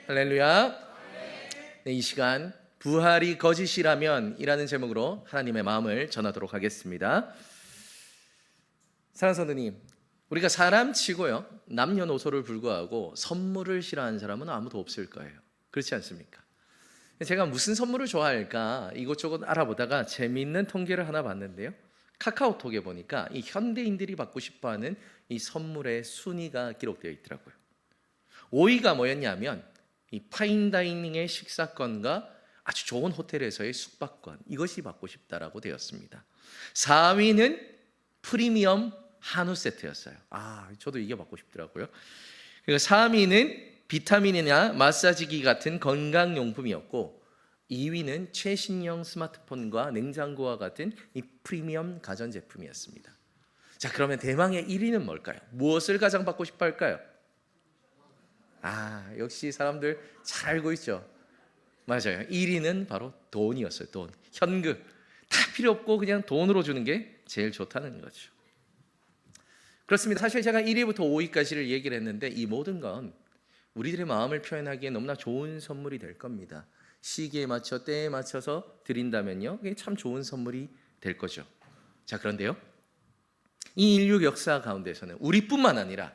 할렐루야. 네, 이 시간 부활이 거짓이라면 이라는 제목으로 하나님의 마음을 전하도록 하겠습니다. 사랑하는 성도님, 우리가 사람 치고요, 남녀노소를 불구하고 선물을 싫어하는 사람은 아무도 없을 거예요. 그렇지 않습니까? 제가 무슨 선물을 좋아할까 이것저것 알아보다가 재미있는 통계를 하나 봤는데요, 카카오톡에 보니까 이 현대인들이 받고 싶어하는 이 선물의 순위가 기록되어 있더라고요. 5위가 뭐였냐면 이 파인다이닝의 식사권과 아주 좋은 호텔에서의 숙박권, 이것이 받고 싶다라고 되었습니다. 4위는 프리미엄 한우 세트였어요. 저도 이게 받고 싶더라고요. 그리고 3위는 비타민이나 마사지기 같은 건강용품이었고, 2위는 최신형 스마트폰과 냉장고와 같은 이 프리미엄 가전제품이었습니다. 자, 그러면 대망의 1위는 뭘까요? 무엇을 가장 받고 싶어 할까요? 역시 사람들 잘 알고 있죠. 맞아요. 1위는 바로 돈이었어요. 돈, 현금. 다 필요 없고 그냥 돈으로 주는 게 제일 좋다는 거죠. 그렇습니다. 사실 제가 1위부터 5위까지를 얘기를 했는데 이 모든 건 우리들의 마음을 표현하기에 너무나 좋은 선물이 될 겁니다. 시기에 맞춰 때에 맞춰서 드린다면요, 그게 참 좋은 선물이 될 거죠. 자, 그런데요, 이 인류 역사 가운데서는 우리뿐만 아니라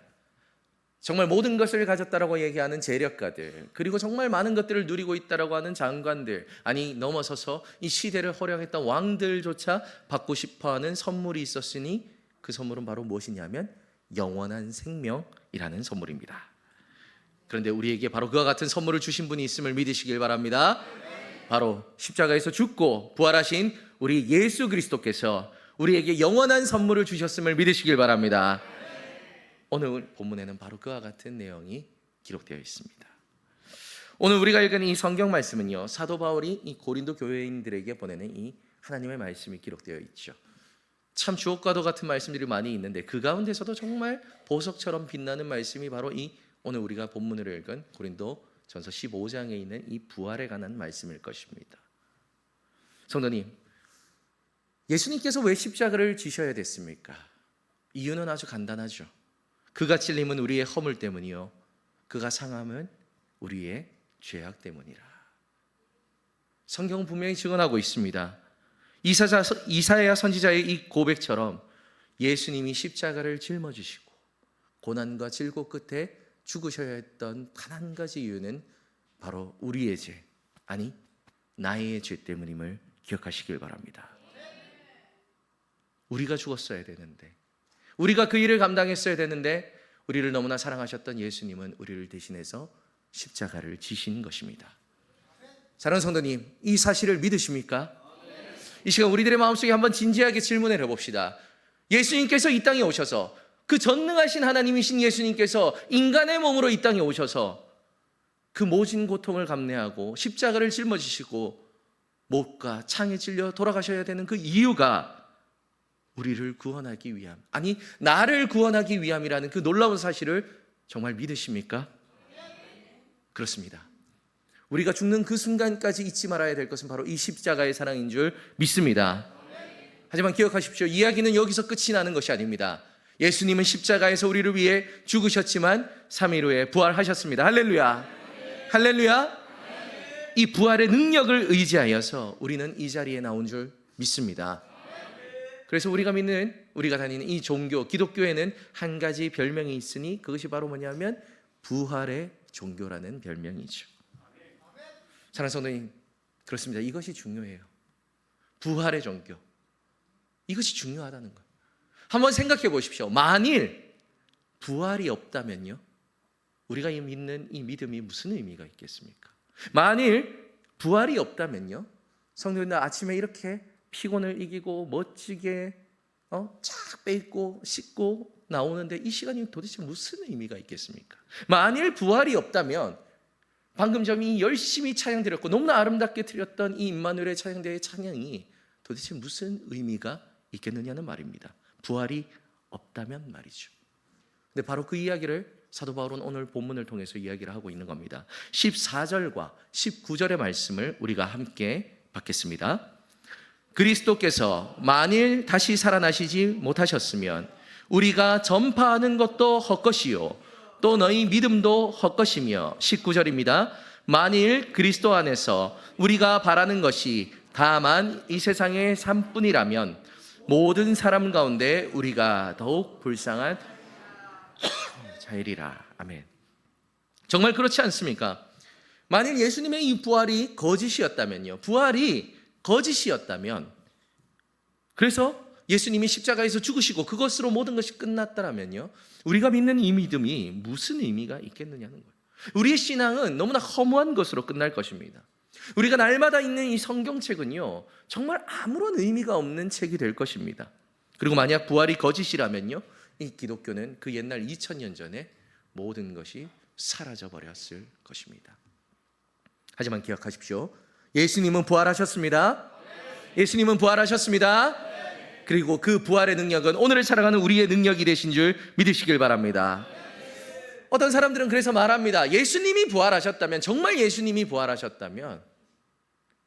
정말 모든 것을 가졌다라고 얘기하는 재력가들, 그리고 정말 많은 것들을 누리고 있다라고 하는 장관들, 아니 넘어서서 이 시대를 호령했던 왕들조차 받고 싶어하는 선물이 있었으니 그 선물은 바로 무엇이냐면 영원한 생명이라는 선물입니다. 그런데 우리에게 바로 그와 같은 선물을 주신 분이 있음을 믿으시길 바랍니다. 바로 십자가에서 죽고 부활하신 우리 예수 그리스도께서 우리에게 영원한 선물을 주셨음을 믿으시길 바랍니다. 오늘 본문에는 바로 그와 같은 내용이 기록되어 있습니다. 오늘 우리가 읽은 이 성경 말씀은요, 사도 바울이 이 고린도 교회인들에게 보내는 이 하나님의 말씀이 기록되어 있죠. 참 주옥과도 같은 말씀들이 많이 있는데 그 가운데서도 정말 보석처럼 빛나는 말씀이 바로 이 오늘 우리가 본문을 읽은 고린도 전서 15장에 있는 이 부활에 관한 말씀일 것입니다. 성도님, 예수님께서 왜 십자가를 지셔야 됐습니까? 이유는 아주 간단하죠. 그가 찔림은 우리의 허물 때문이요, 그가 상함은 우리의 죄악 때문이라. 성경은 분명히 증언하고 있습니다. 이사야 선지자의 이 고백처럼 예수님이 십자가를 짊어지시고 고난과 질고 끝에 죽으셔야 했던 단 한 가지 이유는 바로 우리의 죄, 아니 나의 죄 때문임을 기억하시길 바랍니다. 우리가 죽었어야 되는데, 우리가 그 일을 감당했어야 되는데, 우리를 너무나 사랑하셨던 예수님은 우리를 대신해서 십자가를 지신 것입니다. 사랑하는 성도님, 이 사실을 믿으십니까? 이 시간 우리들의 마음속에 한번 진지하게 질문을 해봅시다. 예수님께서 이 땅에 오셔서, 그 전능하신 하나님이신 예수님께서 인간의 몸으로 이 땅에 오셔서 그 모진 고통을 감내하고 십자가를 짊어지시고 못과 창에 찔려 돌아가셔야 되는 그 이유가 우리를 구원하기 위함, 아니 나를 구원하기 위함이라는 그 놀라운 사실을 정말 믿으십니까? 그렇습니다. 우리가 죽는 그 순간까지 잊지 말아야 될 것은 바로 이 십자가의 사랑인 줄 믿습니다. 하지만 기억하십시오. 이야기는 여기서 끝이 나는 것이 아닙니다. 예수님은 십자가에서 우리를 위해 죽으셨지만 3일 후에 부활하셨습니다. 할렐루야. 할렐루야. 이 부활의 능력을 의지하여서 우리는 이 자리에 나온 줄 믿습니다. 그래서 우리가 믿는, 우리가 다니는 이 종교, 기독교에는 한 가지 별명이 있으니 그것이 바로 뭐냐면 부활의 종교라는 별명이죠. 사랑하는 성도님, 그렇습니다. 이것이 중요해요. 부활의 종교, 이것이 중요하다는 거예요. 한번 생각해 보십시오. 만일 부활이 없다면요, 우리가 믿는 이 믿음이 무슨 의미가 있겠습니까? 만일 부활이 없다면요, 성도님들 아침에 이렇게 피곤을 이기고 멋지게 쫙 빼입고 씻고 나오는데 이 시간이 도대체 무슨 의미가 있겠습니까? 만일 부활이 없다면 방금 전이 열심히 찬양드렸고 너무나 아름답게 드렸던 이 임마누엘의 찬양대의 찬양이 도대체 무슨 의미가 있겠느냐는 말입니다. 부활이 없다면 말이죠. 근데 바로 그 이야기를 사도 바울은 오늘 본문을 통해서 이야기를 하고 있는 겁니다. 14절과 19절의 말씀을 우리가 함께 받겠습니다. 그리스도께서 만일 다시 살아나시지 못하셨으면 우리가 전파하는 것도 헛것이요 또 너희 믿음도 헛것이며 19절입니다. 만일 그리스도 안에서 우리가 바라는 것이 다만 이 세상의 삶뿐이라면 모든 사람 가운데 우리가 더욱 불쌍한 자이리라. 아멘. 정말 그렇지 않습니까? 만일 예수님의 이 부활이 거짓이었다면요. 부활이 거짓이었다면, 그래서 예수님이 십자가에서 죽으시고 그것으로 모든 것이 끝났다면요. 우리가 믿는 이 믿음이 무슨 의미가 있겠느냐는 거예요. 우리의 신앙은 너무나 허무한 것으로 끝날 것입니다. 우리가 날마다 읽는 이 성경책은요, 정말 아무런 의미가 없는 책이 될 것입니다. 그리고 만약 부활이 거짓이라면요, 이 기독교는 그 옛날 2000년 전에 모든 것이 사라져버렸을 것입니다. 하지만 기억하십시오. 예수님은 부활하셨습니다. 예수님은 부활하셨습니다. 그리고 그 부활의 능력은 오늘을 살아가는 우리의 능력이 되신 줄 믿으시길 바랍니다. 어떤 사람들은 그래서 말합니다. 예수님이 부활하셨다면, 정말 예수님이 부활하셨다면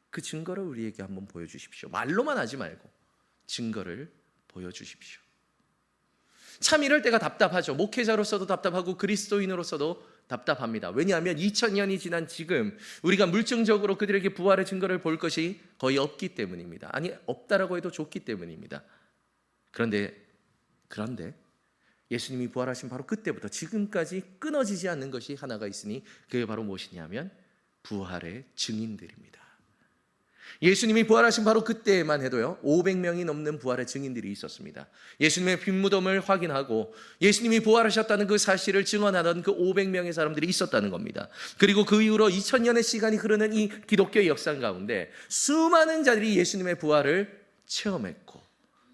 그 증거를 우리에게 한번 보여주십시오. 말로만 하지 말고 증거를 보여주십시오. 참 이럴 때가 답답하죠. 목회자로서도 답답하고 그리스도인으로서도 답답합니다. 왜냐하면 2000년이 지난 지금 우리가 물증적으로 그들에게 부활의 증거를 볼 것이 거의 없기 때문입니다. 아니, 없다라고 해도 좋기 때문입니다. 그런데 예수님이 부활하신 바로 그때부터 지금까지 끊어지지 않는 것이 하나가 있으니 그게 바로 무엇이냐면 부활의 증인들입니다. 예수님이 부활하신 바로 그때만 해도요 500명이 넘는 부활의 증인들이 있었습니다. 예수님의 빈무덤을 확인하고 예수님이 부활하셨다는 그 사실을 증언하던 그 500명의 사람들이 있었다는 겁니다. 그리고 그 이후로 2000년의 시간이 흐르는 이 기독교의 역사 가운데 수많은 자들이 예수님의 부활을 체험했고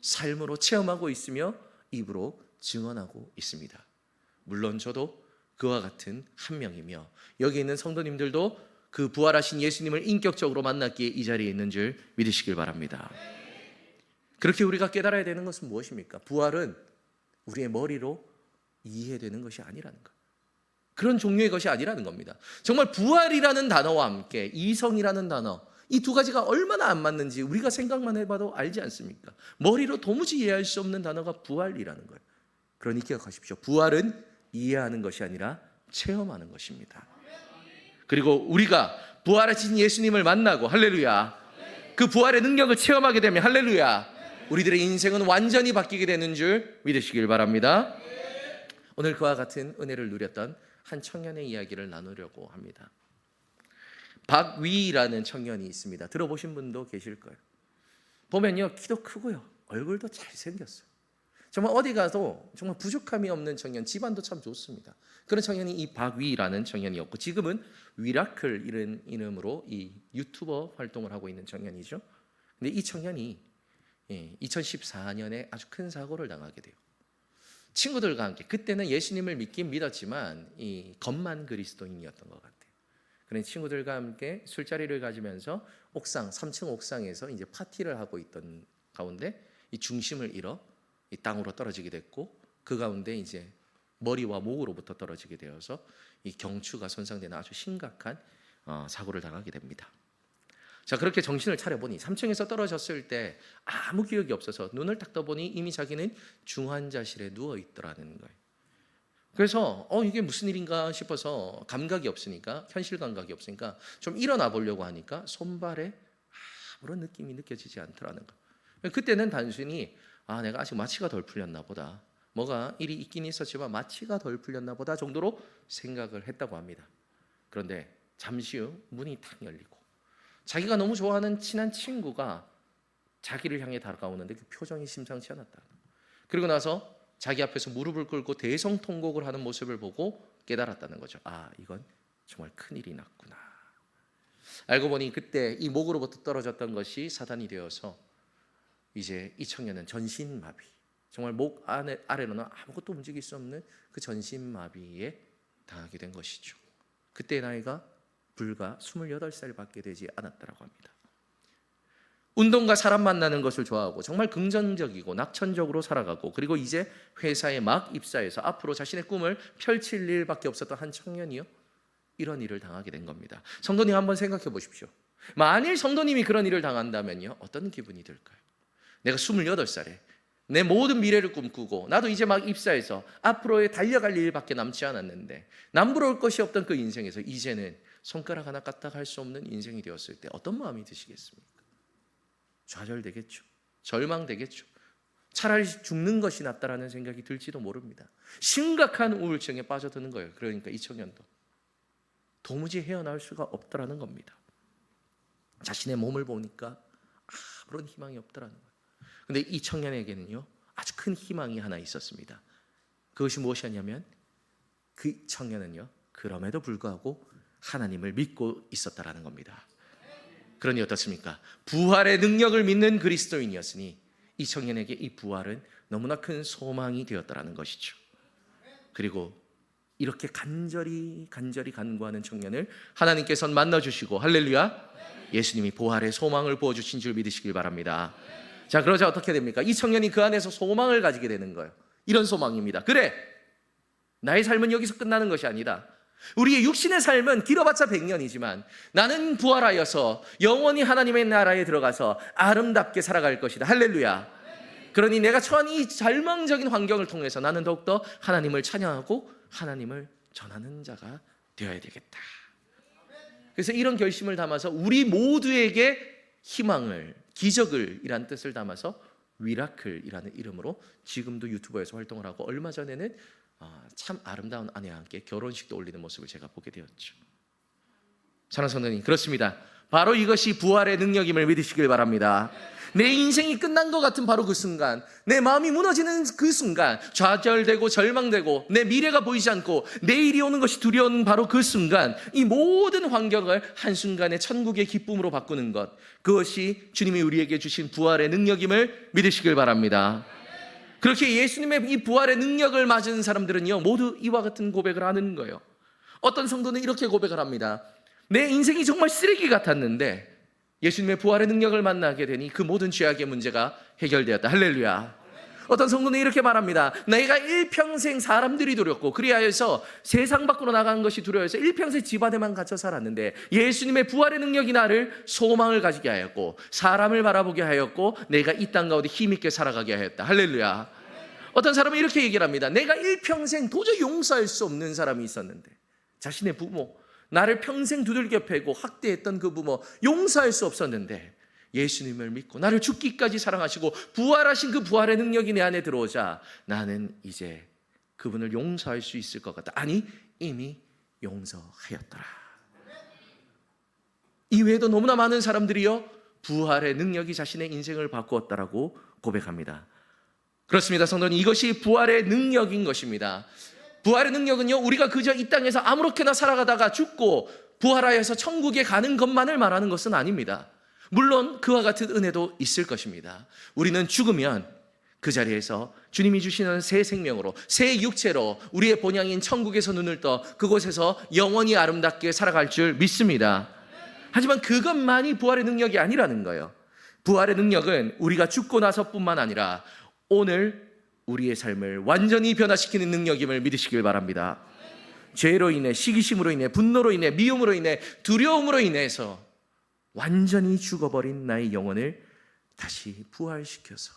삶으로 체험하고 있으며 입으로 증언하고 있습니다. 물론 저도 그와 같은 한 명이며 여기 있는 성도님들도 그 부활하신 예수님을 인격적으로 만났기에 이 자리에 있는 줄 믿으시길 바랍니다. 그렇게 우리가 깨달아야 되는 것은 무엇입니까? 부활은 우리의 머리로 이해되는 것이 아니라는 것, 그런 종류의 것이 아니라는 겁니다. 정말 부활이라는 단어와 함께 이성이라는 단어, 이 두 가지가 얼마나 안 맞는지 우리가 생각만 해봐도 알지 않습니까? 머리로 도무지 이해할 수 없는 단어가 부활이라는 거예요. 그러니 기억하십시오. 부활은 이해하는 것이 아니라 체험하는 것입니다. 그리고 우리가 부활하신 예수님을 만나고 할렐루야, 그 부활의 능력을 체험하게 되면 할렐루야, 우리들의 인생은 완전히 바뀌게 되는 줄 믿으시길 바랍니다. 오늘 그와 같은 은혜를 누렸던 한 청년의 이야기를 나누려고 합니다. 박위라는 청년이 있습니다. 들어보신 분도 계실 거예요. 보면요, 키도 크고요, 얼굴도 잘생겼어요. 정말 어디 가도 정말 부족함이 없는 청년, 집안도 참 좋습니다. 그런 청년이 이 박위라는 청년이었고 지금은 위라클 이런 이름으로 이 유튜버 활동을 하고 있는 청년이죠. 근데 이 청년이 2014년에 아주 큰 사고를 당하게 돼요. 친구들과 함께, 그때는 예수님을 믿긴 믿었지만 이 겉만 그리스도인이었던 것 같아요. 그런 친구들과 함께 술자리를 가지면서 옥상, 3층 옥상에서 이제 파티를 하고 있던 가운데 이 중심을 잃어 이 땅으로 떨어지게 됐고 그 가운데 이제 머리와 목으로부터 떨어지게 되어서 이 경추가 손상되는 아주 심각한 사고를 당하게 됩니다. 자, 그렇게 정신을 차려보니 3층에서 떨어졌을 때 아무 기억이 없어서 눈을 딱 떠보니 이미 자기는 중환자실에 누워있더라는 거예요. 그래서 이게 무슨 일인가 싶어서 감각이 없으니까, 현실 감각이 없으니까 좀 일어나 보려고 하니까 손발에 아무런 느낌이 느껴지지 않더라는 거예요. 그때는 단순히 내가 아직 마취가 덜 풀렸나 보다, 뭐가 일이 있긴 있었지만 마취가 덜 풀렸나 보다 정도로 생각을 했다고 합니다. 그런데 잠시 후 문이 탁 열리고 자기가 너무 좋아하는 친한 친구가 자기를 향해 다가오는데 그 표정이 심상치 않았다. 그리고 나서 자기 앞에서 무릎을 꿇고 대성통곡을 하는 모습을 보고 깨달았다는 거죠. 이건 정말 큰일이 났구나. 알고 보니 그때 이 목으로부터 떨어졌던 것이 사단이 되어서 이제 이 청년은 전신마비, 정말 목 아래로는 아무것도 움직일 수 없는 그 전신마비에 당하게 된 것이죠. 그때 나이가 불과 28살밖에 되지 않았다고 합니다. 운동과 사람 만나는 것을 좋아하고 정말 긍정적이고 낙천적으로 살아가고, 그리고 이제 회사에 막 입사해서 앞으로 자신의 꿈을 펼칠 일밖에 없었던 한 청년이요, 이런 일을 당하게 된 겁니다. 성도님 한번 생각해 보십시오. 만일 성도님이 그런 일을 당한다면요, 어떤 기분이 들까요? 내가 28살에 내 모든 미래를 꿈꾸고 나도 이제 막 입사해서 앞으로의 달려갈 일밖에 남지 않았는데 남부러울 것이 없던 그 인생에서 이제는 손가락 하나 까딱할 수 없는 인생이 되었을 때 어떤 마음이 드시겠습니까? 좌절되겠죠. 절망되겠죠. 차라리 죽는 것이 낫다라는 생각이 들지도 모릅니다. 심각한 우울증에 빠져드는 거예요. 그러니까 이 청년도 도무지 헤어나올 수가 없다라는 겁니다. 자신의 몸을 보니까 아무런 희망이 없다라는 거예요. 근데 이 청년에게는요, 아주 큰 희망이 하나 있었습니다. 그것이 무엇이었냐면 그 청년은요, 그럼에도 불구하고 하나님을 믿고 있었다라는 겁니다. 그러니 어떻습니까? 부활의 능력을 믿는 그리스도인이었으니 이 청년에게 이 부활은 너무나 큰 소망이 되었다라는 것이죠. 그리고 이렇게 간절히 간구하는 청년을 하나님께서는 만나주시고, 할렐루야, 예수님이 부활의 소망을 부어주신 줄 믿으시길 바랍니다. 자, 그러자 어떻게 됩니까? 이 청년이 그 안에서 소망을 가지게 되는 거예요. 이런 소망입니다. 그래, 나의 삶은 여기서 끝나는 것이 아니다. 우리의 육신의 삶은 길어봤자 100년이지만 나는 부활하여서 영원히 하나님의 나라에 들어가서 아름답게 살아갈 것이다. 할렐루야. 그러니 내가 처한 이 절망적인 환경을 통해서 나는 더욱더 하나님을 찬양하고 하나님을 전하는 자가 되어야 되겠다. 그래서 이런 결심을 담아서 우리 모두에게 희망을, 기적을 이란 뜻을 담아서 위라클이라는 이름으로 지금도 유튜브에서 활동을 하고, 얼마 전에는 참 아름다운 아내와 함께 결혼식도 올리는 모습을 제가 보게 되었죠. 사랑하는 성도님, 그렇습니다. 바로 이것이 부활의 능력임을 믿으시길 바랍니다. 내 인생이 끝난 것 같은 바로 그 순간, 내 마음이 무너지는 그 순간, 좌절되고 절망되고 내 미래가 보이지 않고 내일이 오는 것이 두려운 바로 그 순간, 이 모든 환경을 한순간에 천국의 기쁨으로 바꾸는 것, 그것이 주님이 우리에게 주신 부활의 능력임을 믿으시길 바랍니다. 그렇게 예수님의 이 부활의 능력을 맞은 사람들은요, 모두 이와 같은 고백을 하는 거예요. 어떤 성도는 이렇게 고백을 합니다. 내 인생이 정말 쓰레기 같았는데 예수님의 부활의 능력을 만나게 되니 그 모든 죄악의 문제가 해결되었다. 할렐루야. 어떤 성도는 이렇게 말합니다. 내가 일평생 사람들이 두렵고 그리하여서 세상 밖으로 나가는 것이 두려워서 일평생 집 안에만 갇혀 살았는데 예수님의 부활의 능력이 나를 소망을 가지게 하였고 사람을 바라보게 하였고 내가 이 땅 가운데 힘있게 살아가게 하였다. 할렐루야. 어떤 사람은 이렇게 얘기를 합니다. 내가 일평생 도저히 용서할 수 없는 사람이 있었는데, 자신의 부모, 나를 평생 두들겨 패고 학대했던 그 부모 용서할 수 없었는데 예수님을 믿고 나를 죽기까지 사랑하시고 부활하신 그 부활의 능력이 내 안에 들어오자 나는 이제 그분을 용서할 수 있을 것 같다. 아니, 이미 용서하였더라. 이외에도 너무나 많은 사람들이요, 부활의 능력이 자신의 인생을 바꾸었다라고 고백합니다. 그렇습니다, 성도님. 이것이 부활의 능력인 것입니다. 부활의 능력은요, 우리가 그저 이 땅에서 아무렇게나 살아가다가 죽고 부활하여서 천국에 가는 것만을 말하는 것은 아닙니다. 물론 그와 같은 은혜도 있을 것입니다. 우리는 죽으면 그 자리에서 주님이 주시는 새 생명으로, 새 육체로 우리의 본향인 천국에서 눈을 떠 그곳에서 영원히 아름답게 살아갈 줄 믿습니다. 하지만 그것만이 부활의 능력이 아니라는 거예요. 부활의 능력은 우리가 죽고 나서뿐만 아니라 오늘 우리의 삶을 완전히 변화시키는 능력임을 믿으시길 바랍니다. 죄로 인해, 시기심으로 인해, 분노로 인해, 미움으로 인해, 두려움으로 인해서 완전히 죽어버린 나의 영혼을 다시 부활시켜서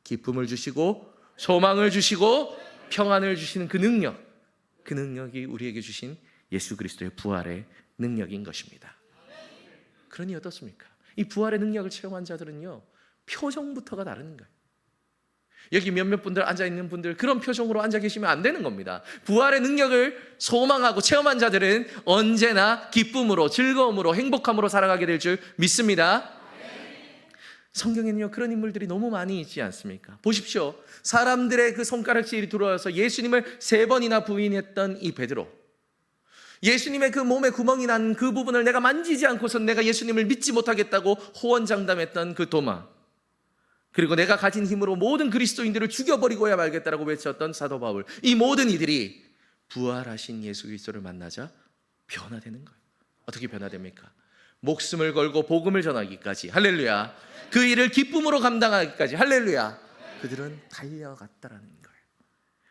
기쁨을 주시고 소망을 주시고 평안을 주시는 그 능력, 그 능력이 우리에게 주신 예수 그리스도의 부활의 능력인 것입니다. 그러니 어떻습니까? 이 부활의 능력을 체험한 자들은요, 표정부터가 다른 거예요. 여기 몇몇 분들 앉아있는 분들 그런 표정으로 앉아 계시면 안 되는 겁니다. 부활의 능력을 소망하고 체험한 자들은 언제나 기쁨으로, 즐거움으로, 행복함으로 살아가게 될 줄 믿습니다. 성경에는요, 그런 인물들이 너무 많이 있지 않습니까? 보십시오. 사람들의 그 손가락질이 들어와서 예수님을 3번이나 부인했던 이 베드로, 예수님의 그 몸에 구멍이 난 그 부분을 내가 만지지 않고선 내가 예수님을 믿지 못하겠다고 호언장담했던 그 도마, 그리고 내가 가진 힘으로 모든 그리스도인들을 죽여버리고야 말겠다라고 외쳤던 사도 바울, 이 모든 이들이 부활하신 예수 그리스도를 만나자 변화되는 거예요. 어떻게 변화됩니까? 목숨을 걸고 복음을 전하기까지, 할렐루야, 그 일을 기쁨으로 감당하기까지, 할렐루야, 그들은 달려갔다라는 거예요.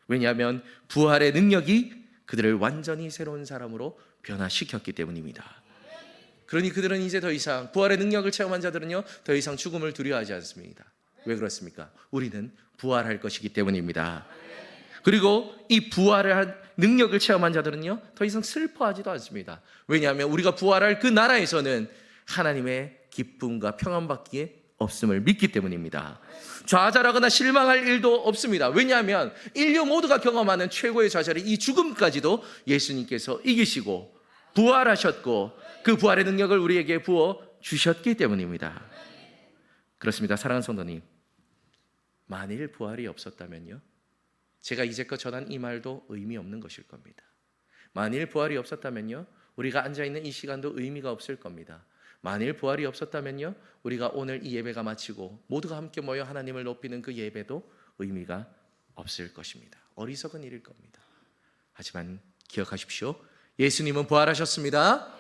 왜냐하면 부활의 능력이 그들을 완전히 새로운 사람으로 변화시켰기 때문입니다. 그러니 그들은 이제 더 이상, 부활의 능력을 체험한 자들은요, 더 이상 죽음을 두려워하지 않습니다. 왜 그렇습니까? 우리는 부활할 것이기 때문입니다. 그리고 이 부활을 한 능력을 체험한 자들은요, 더 이상 슬퍼하지도 않습니다. 왜냐하면 우리가 부활할 그 나라에서는 하나님의 기쁨과 평안받기에 없음을 믿기 때문입니다. 좌절하거나 실망할 일도 없습니다. 왜냐하면 인류 모두가 경험하는 최고의 좌절이 이 죽음까지도 예수님께서 이기시고 부활하셨고 그 부활의 능력을 우리에게 부어 주셨기 때문입니다. 그렇습니다. 사랑하는 성도님, 만일 부활이 없었다면요, 제가 이제껏 전한 이 말도 의미 없는 것일 겁니다. 만일 부활이 없었다면요, 우리가 앉아있는 이 시간도 의미가 없을 겁니다. 만일 부활이 없었다면요, 우리가 오늘 이 예배가 마치고 모두가 함께 모여 하나님을 높이는 그 예배도 의미가 없을 것입니다. 어리석은 일일 겁니다. 하지만 기억하십시오. 예수님은 부활하셨습니다.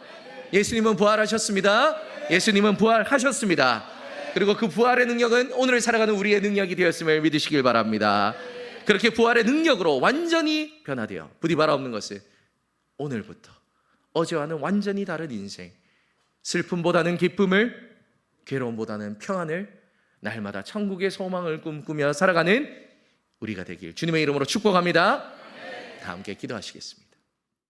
예수님은 부활하셨습니다. 예수님은 부활하셨습니다. 그리고 그 부활의 능력은 오늘 살아가는 우리의 능력이 되었음을 믿으시길 바랍니다. 그렇게 부활의 능력으로 완전히 변화되어 부디 바라옵는 것은 오늘부터 어제와는 완전히 다른 인생, 슬픔보다는 기쁨을, 괴로움보다는 평안을, 날마다 천국의 소망을 꿈꾸며 살아가는 우리가 되길 주님의 이름으로 축복합니다. 다 함께 기도하시겠습니다.